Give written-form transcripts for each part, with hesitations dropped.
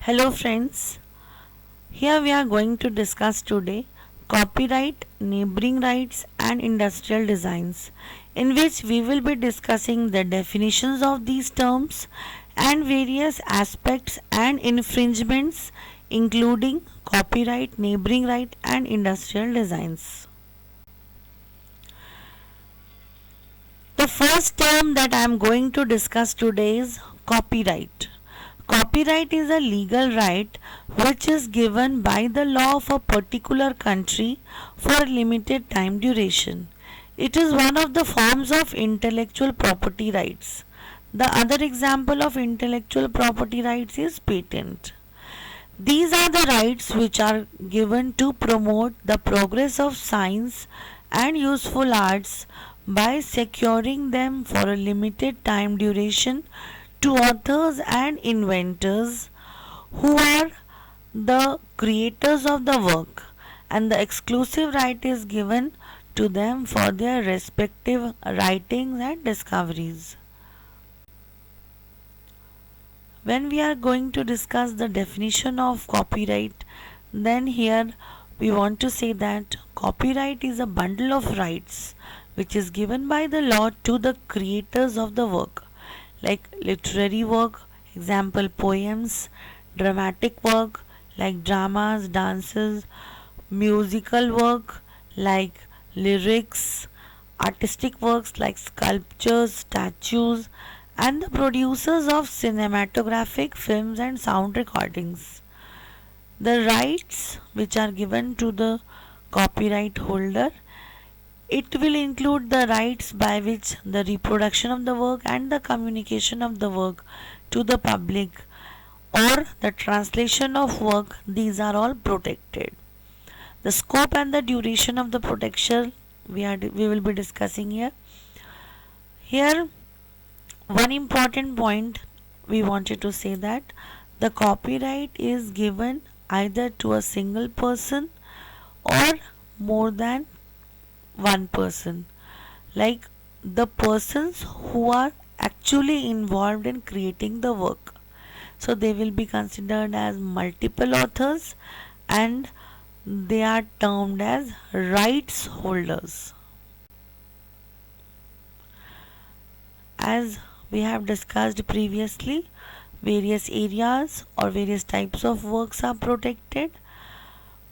Hello friends, here we are going to discuss today copyright, neighboring rights and industrial designs, in which we will be discussing the definitions of these terms and various aspects and infringements including copyright, neighboring right and industrial designs. The first term that I am going to discuss today is copyright. Copyright is a legal right which is given by the law of a particular country for a limited time duration. It is one of the forms of intellectual property rights. The other example of intellectual property rights is patent. These are the rights which are given to promote the progress of science and useful arts by securing them for a limited time duration to authors and inventors who are the creators of the work, and the exclusive right is given to them for their respective writings and discoveries. When we are going to discuss the definition of copyright, then here we want to say that copyright is a bundle of rights which is given by the law to the creators of the work, like literary work, example poems, dramatic work like dramas, dances, musical work like lyrics, artistic works like sculptures, statues, and the producers of cinematographic films and sound recordings. The rights which are given to the copyright holder, it will include the rights by which the reproduction of the work and the communication of the work to the public or the translation of work, these are all protected. The scope and the duration of the protection we will be discussing here. Here one important point we wanted to say that the copyright is given either to a single person or more than one person, like the persons who are actually involved in creating the work. So they will be considered as multiple authors and they are termed as rights holders. As we have discussed previously, various areas or various types of works are protected.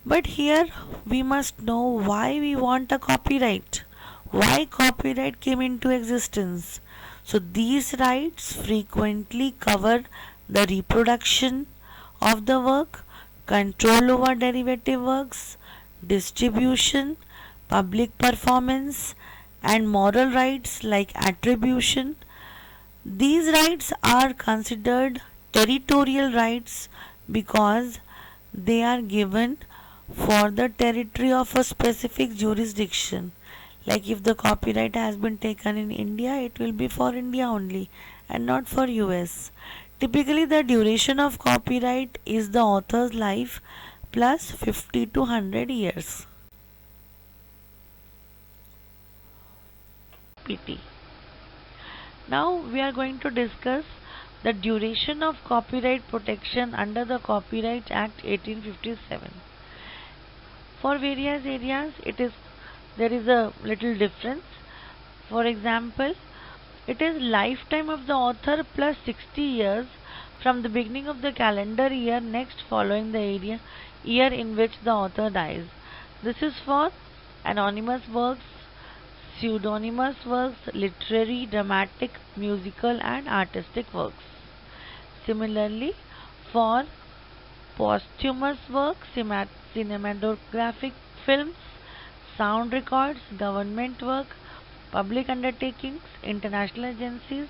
But here we must know why we want a copyright, why copyright came into existence. So these rights frequently cover the reproduction of the work, control over derivative works, distribution, public performance, and moral rights like attribution. These rights are considered territorial rights because they are given for the territory of a specific jurisdiction. Like if the copyright has been taken in India, it will be for India only and not for US. Typically the duration of copyright is the author's life plus 50 to 100 years. PT. Now we are going to discuss the duration of copyright protection under the Copyright Act 1857. For various areas there is a little difference. For example, it is lifetime of the author plus 60 years from the beginning of the calendar year next following the year in which the author dies. This is for anonymous works, pseudonymous works, literary, dramatic, musical and artistic works. Similarly, for posthumous work, cinematographic films, sound records, government work, public undertakings, international agencies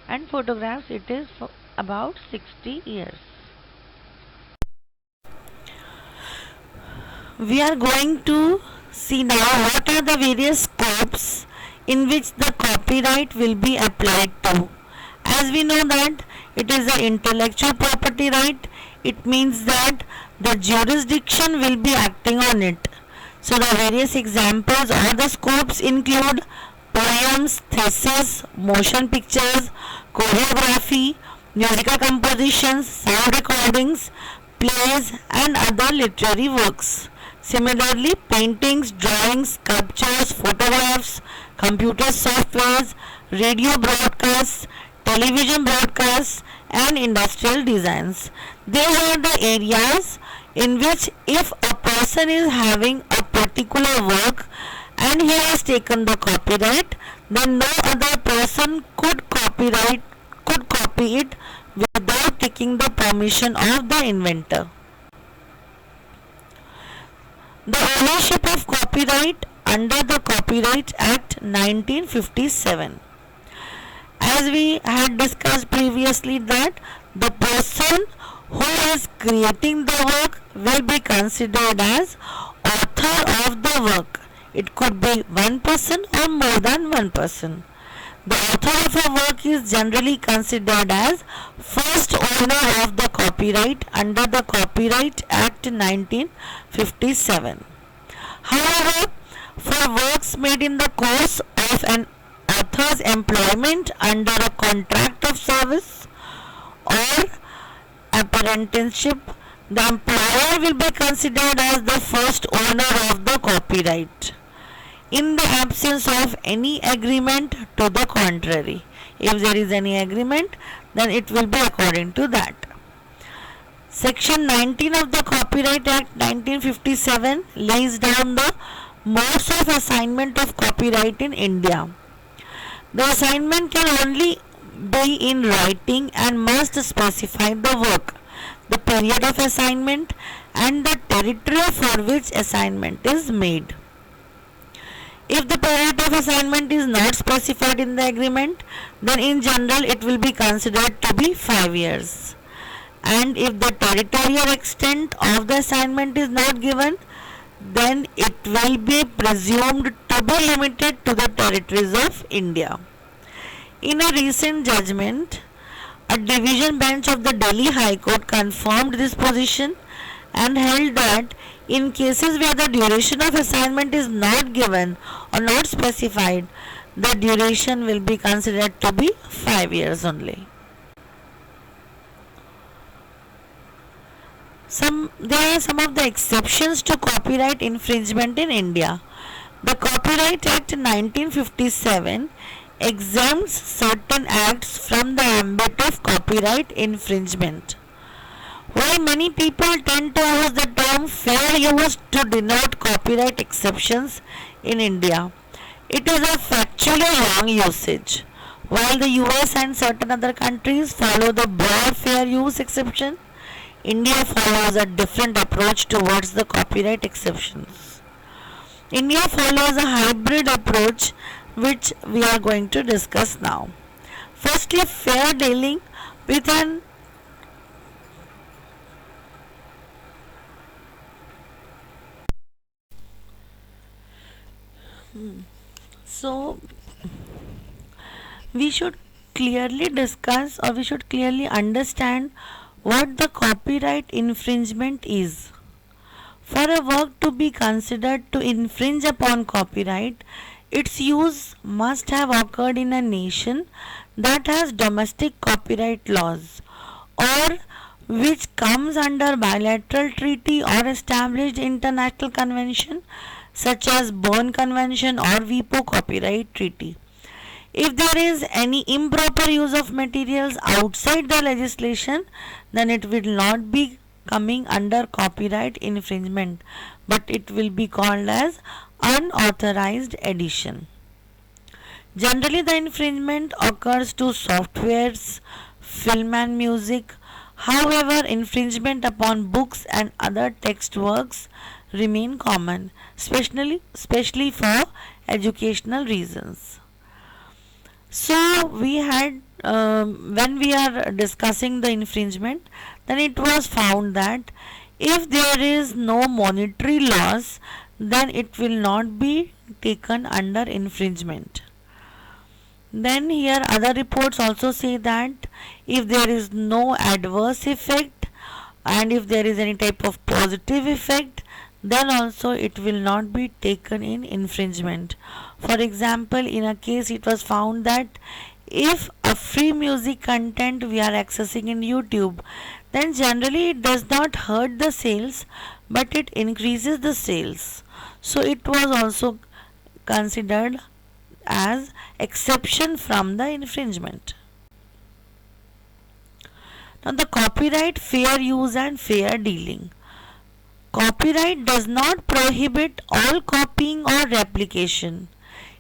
and photographs, it is for about 60 years. We are going to see now what are the various scopes in which the copyright will be applied to. As we know that it is an intellectual property right, it means that the jurisdiction will be acting on it. So the various examples or the scopes include poems, thesis, motion pictures, choreography, musical compositions, sound recordings, plays, and other literary works. Similarly, paintings, drawings, sculptures, photographs, computer softwares, radio broadcasts, television broadcasts, and industrial designs. These are the areas in which if a person is having a particular work and he has taken the copyright, then no other person could copy it without taking the permission of the inventor. The ownership of copyright under the Copyright Act 1957. As we had discussed previously that the person who is creating the work will be considered as author of the work. It could be one person or more than one person. The author of a work is generally considered as first owner of the copyright under the Copyright Act 1957. However, for works made in the course of an author's employment under a contract of service or apprenticeship, the employer will be considered as the first owner of the copyright in the absence of any agreement to the contrary. If there is any agreement, then it will be according to that. Section 19 of the Copyright Act 1957 lays down the modes of assignment of copyright in India. The assignment can only be in writing and must specify the work, the period of assignment, and the territory for which assignment is made. If the period of assignment is not specified in the agreement, then in general it will be considered to be 5 years. And if the territorial extent of the assignment is not given, then it will be presumed to be limited to the territories of India. In a recent judgment, a division bench of the Delhi High Court confirmed this position and held that in cases where the duration of assignment is not given or not specified, the duration will be considered to be 5 years only. There are some of the exceptions to copyright infringement in India. The Copyright Act 1957 exempts certain acts from the ambit of copyright infringement. While many people tend to use the term fair use to denote copyright exceptions in India, it is a factually wrong usage. While the US and certain other countries follow the broad fair use exception, India follows a different approach towards the copyright exceptions. India follows a hybrid approach which we are going to discuss now. Firstly, fair dealing with an so we should clearly discuss or we should clearly understand what the copyright infringement is. For a work to be considered to infringe upon copyright, its use must have occurred in a nation that has domestic copyright laws or which comes under bilateral treaty or established international convention such as Berne Convention or WIPO Copyright Treaty. If there is any improper use of materials outside the legislation, then it will not be coming under copyright infringement, but it will be called as unauthorized addition. Generally, the infringement occurs to softwares, film and music. However, infringement upon books and other text works remain common, especially for educational reasons. So we had when we are discussing the infringement, then it was found that if there is no monetary loss, then it will not be taken under infringement. Then here other reports also say that if there is no adverse effect and if there is any type of positive effect, then also it will not be taken in infringement. For example, in a case it was found that If a free music content we are accessing in YouTube, then generally it does not hurt the sales but it increases the sales. So it was also considered as exception from the infringement. Now the copyright fair use and fair dealing. Copyright does not prohibit all copying or replication.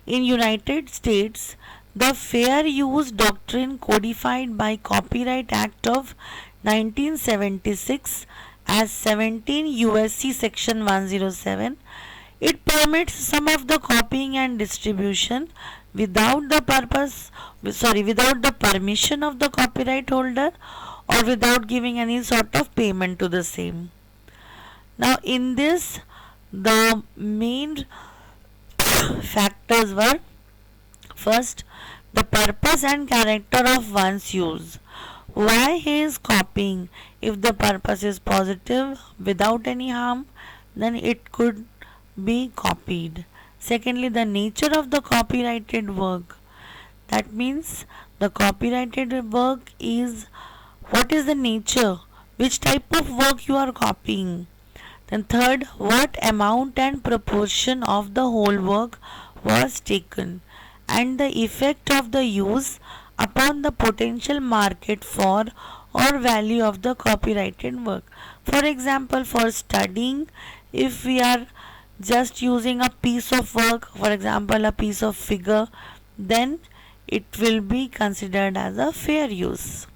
In United States, the fair use doctrine codified by Copyright Act of 1976 as 17 USC section 107, it permits some of the copying and distribution without the without the permission of the copyright holder or without giving any sort of payment to the same. Now in this, the main factors were: first, the purpose and character of one's use. Why he is copying? If the purpose is positive without any harm, then it could be copied. Secondly, the nature of the copyrighted work. That means the copyrighted work is, what is the nature, which type of work you are copying. Then third, what amount and proportion of the whole work was taken, and the effect of the use upon the potential market for or value of the copyrighted work. For example, for studying, if we are just using a piece of work, for example a piece of figure, then it will be considered as a fair use.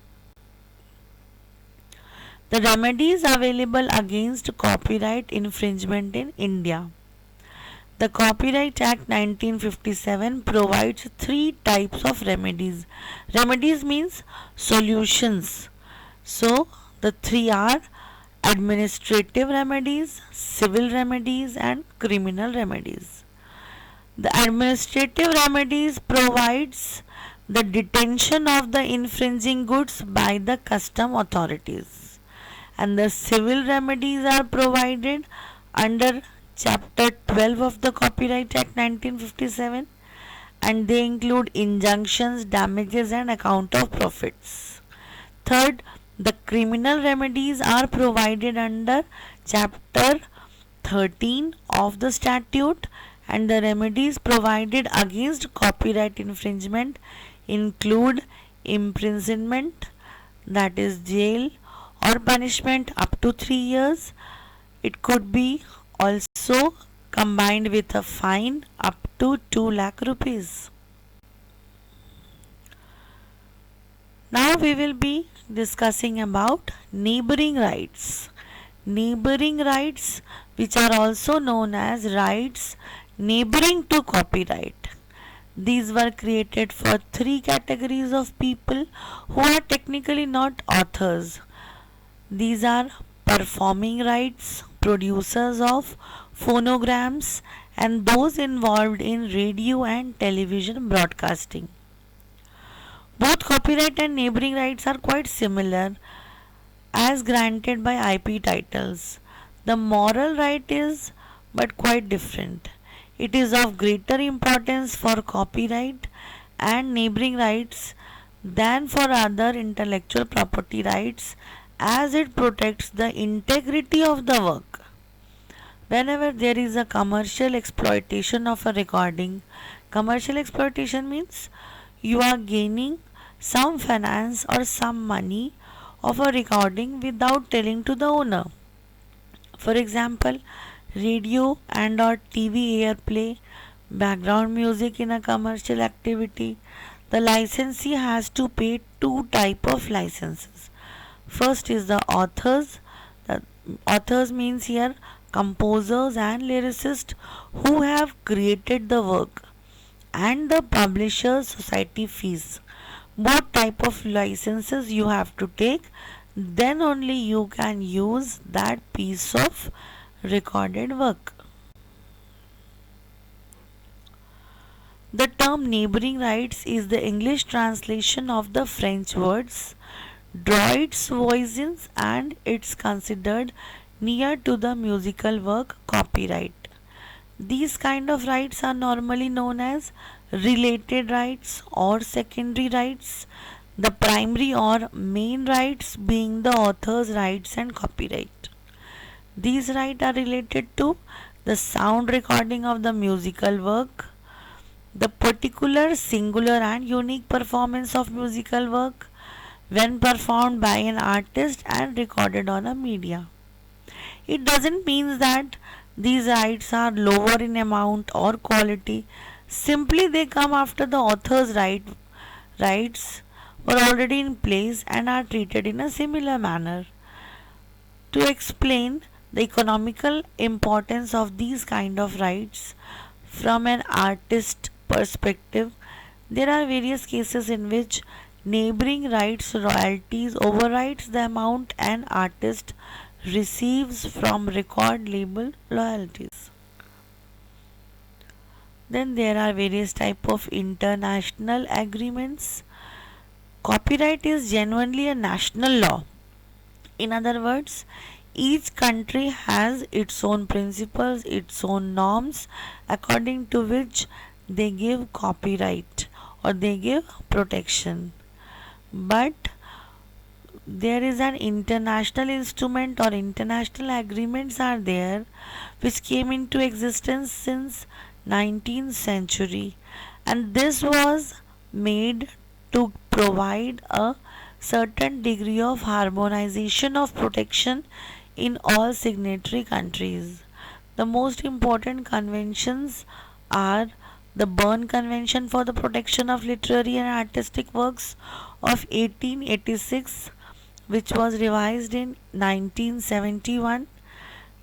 The remedies available against copyright infringement in India. The Copyright Act 1957 provides three types of remedies. Remedies means solutions. So the three are administrative remedies, civil remedies, and criminal remedies. The administrative remedies provides the detention of the infringing goods by the custom authorities, and the civil remedies are provided under Chapter 12 of the Copyright Act 1957, and they include injunctions, damages, and account of profits. Third, the criminal remedies are provided under Chapter 13 of the statute, and the remedies provided against copyright infringement include imprisonment, that is jail, or punishment up to 3 years. It could be also combined with a fine up to 2 lakh rupees. Now we will be discussing about neighboring rights. Neighboring rights, which are also known as rights neighboring to copyright. These were created for three categories of people who are technically not authors. These are performing rights, producers of phonograms, and those involved in radio and television broadcasting. Both copyright and neighboring rights are quite similar as granted by IP titles. The moral right is but quite different. It is of greater importance for copyright and neighboring rights than for other intellectual property rights, as it protects the integrity of the work. Whenever there is a commercial exploitation of a recording, commercial exploitation means you are gaining some finance or some money of a recording without telling to the owner. For example, radio and or TV airplay, background music in a commercial activity, the licensee has to pay two type of licenses. First is the authors. The authors means here composers and lyricists who have created the work, and the publishers society fees. Both type of licenses you have to take, then only you can use that piece of recorded work. The term neighboring rights is the English translation of the French words droits voisins, and it's considered near to the musical work copyright. These kind of rights are normally known as related rights or secondary rights, the primary or main rights being the author's rights and copyright. These rights are related to the sound recording of the musical work, the particular singular and unique performance of musical work when performed by an artist and recorded on a media. It doesn't mean that these rights are lower in amount or quality, simply they come after the author's rights were already in place and are treated in a similar manner. To explain the economical importance of these kind of rights from an artist perspective, there are various cases in which neighboring rights royalties overrides the amount an artist receives from record label royalties. Then there are various type of international agreements. Copyright is genuinely a national law. In other words, each country has its own principles, its own norms according to which they give copyright or they give protection. But there is an international instrument or international agreements are there which came into existence since 19th century, and this was made to provide a certain degree of harmonization of protection in all signatory countries. The most important conventions are the Berne Convention for the Protection of Literary and Artistic Works of 1886, which was revised in 1971.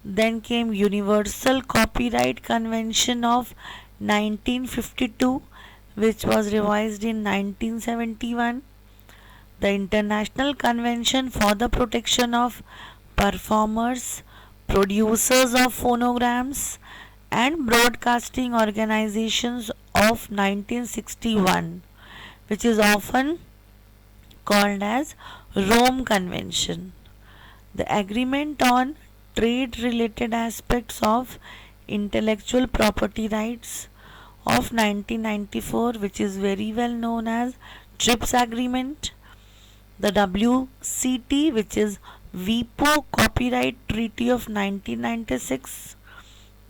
Then came Universal Copyright Convention of 1952, which was revised in 1971. The International Convention for the Protection of Performers, Producers of Phonograms and Broadcasting Organizations of 1961, which is often called as Rome Convention. The Agreement on Trade Related Aspects of Intellectual Property Rights of 1994, which is very well known as TRIPS Agreement. The WCT, which is WIPO Copyright Treaty of 1996.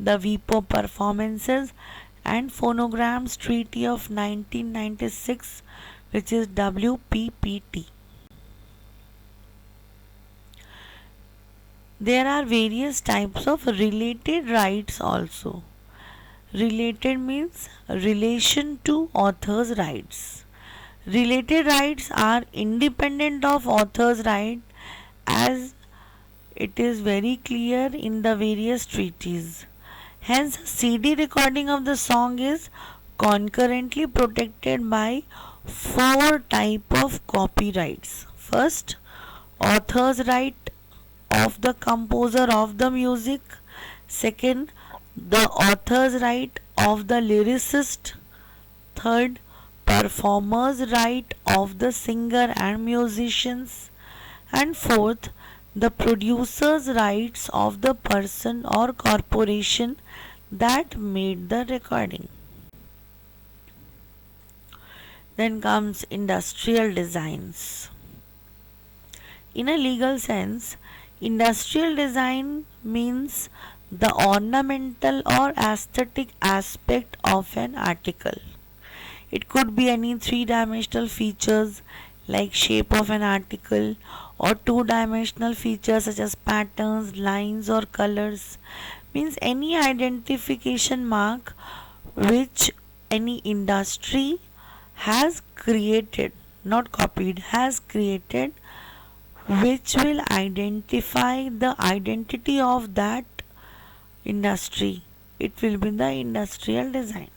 The WIPO Performances and Phonograms Treaty of 1996, which is WPPT. There are various types of related rights also. Related means relation to author's rights. Related rights are independent of author's right, as it is very clear in the various treaties. Hence, CD recording of the song is concurrently protected by four type of copyrights. First, author's right of the composer of the music. Second, the author's right of the lyricist. Third, performer's right of the singer and musicians. And fourth, the producer's rights of the person or corporation that made the recording. Then comes industrial designs. In a legal sense, industrial design means the ornamental or aesthetic aspect of an article. It could be any three-dimensional features like shape of an article or two-dimensional features such as patterns, lines or colors. Means any identification mark which any industry has created, not copied, has created, which will identify the identity of that industry. It will be the industrial design.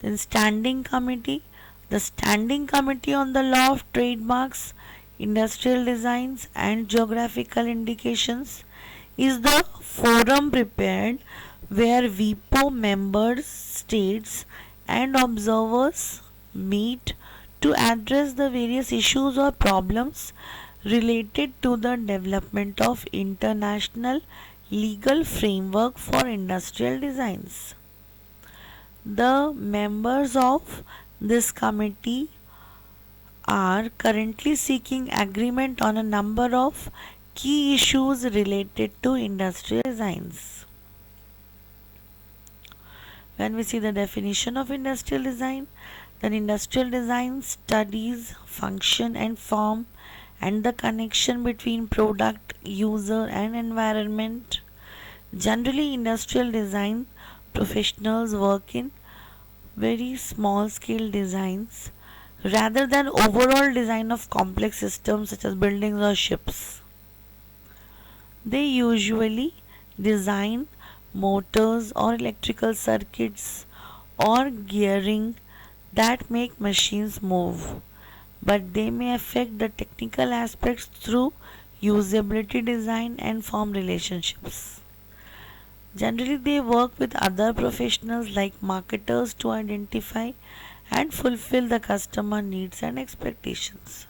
Then standing committee. The standing committee on the law of trademarks, industrial designs and geographical indications is the forum prepared where WIPO members, states and observers meet to address the various issues or problems related to the development of international legal framework for industrial designs. The members of this committee are currently seeking agreement on a number of key issues related to industrial designs. When we see the definition of industrial design, then industrial design studies function and form and the connection between product, user, and environment. Generally, industrial design professionals work in very small scale designs rather than overall design of complex systems such as buildings or ships. They usually design motors or electrical circuits or gearing that make machines move, but they may affect the technical aspects through usability design and form relationships. Generally, they work with other professionals like marketers to identify and fulfill the customer needs and expectations.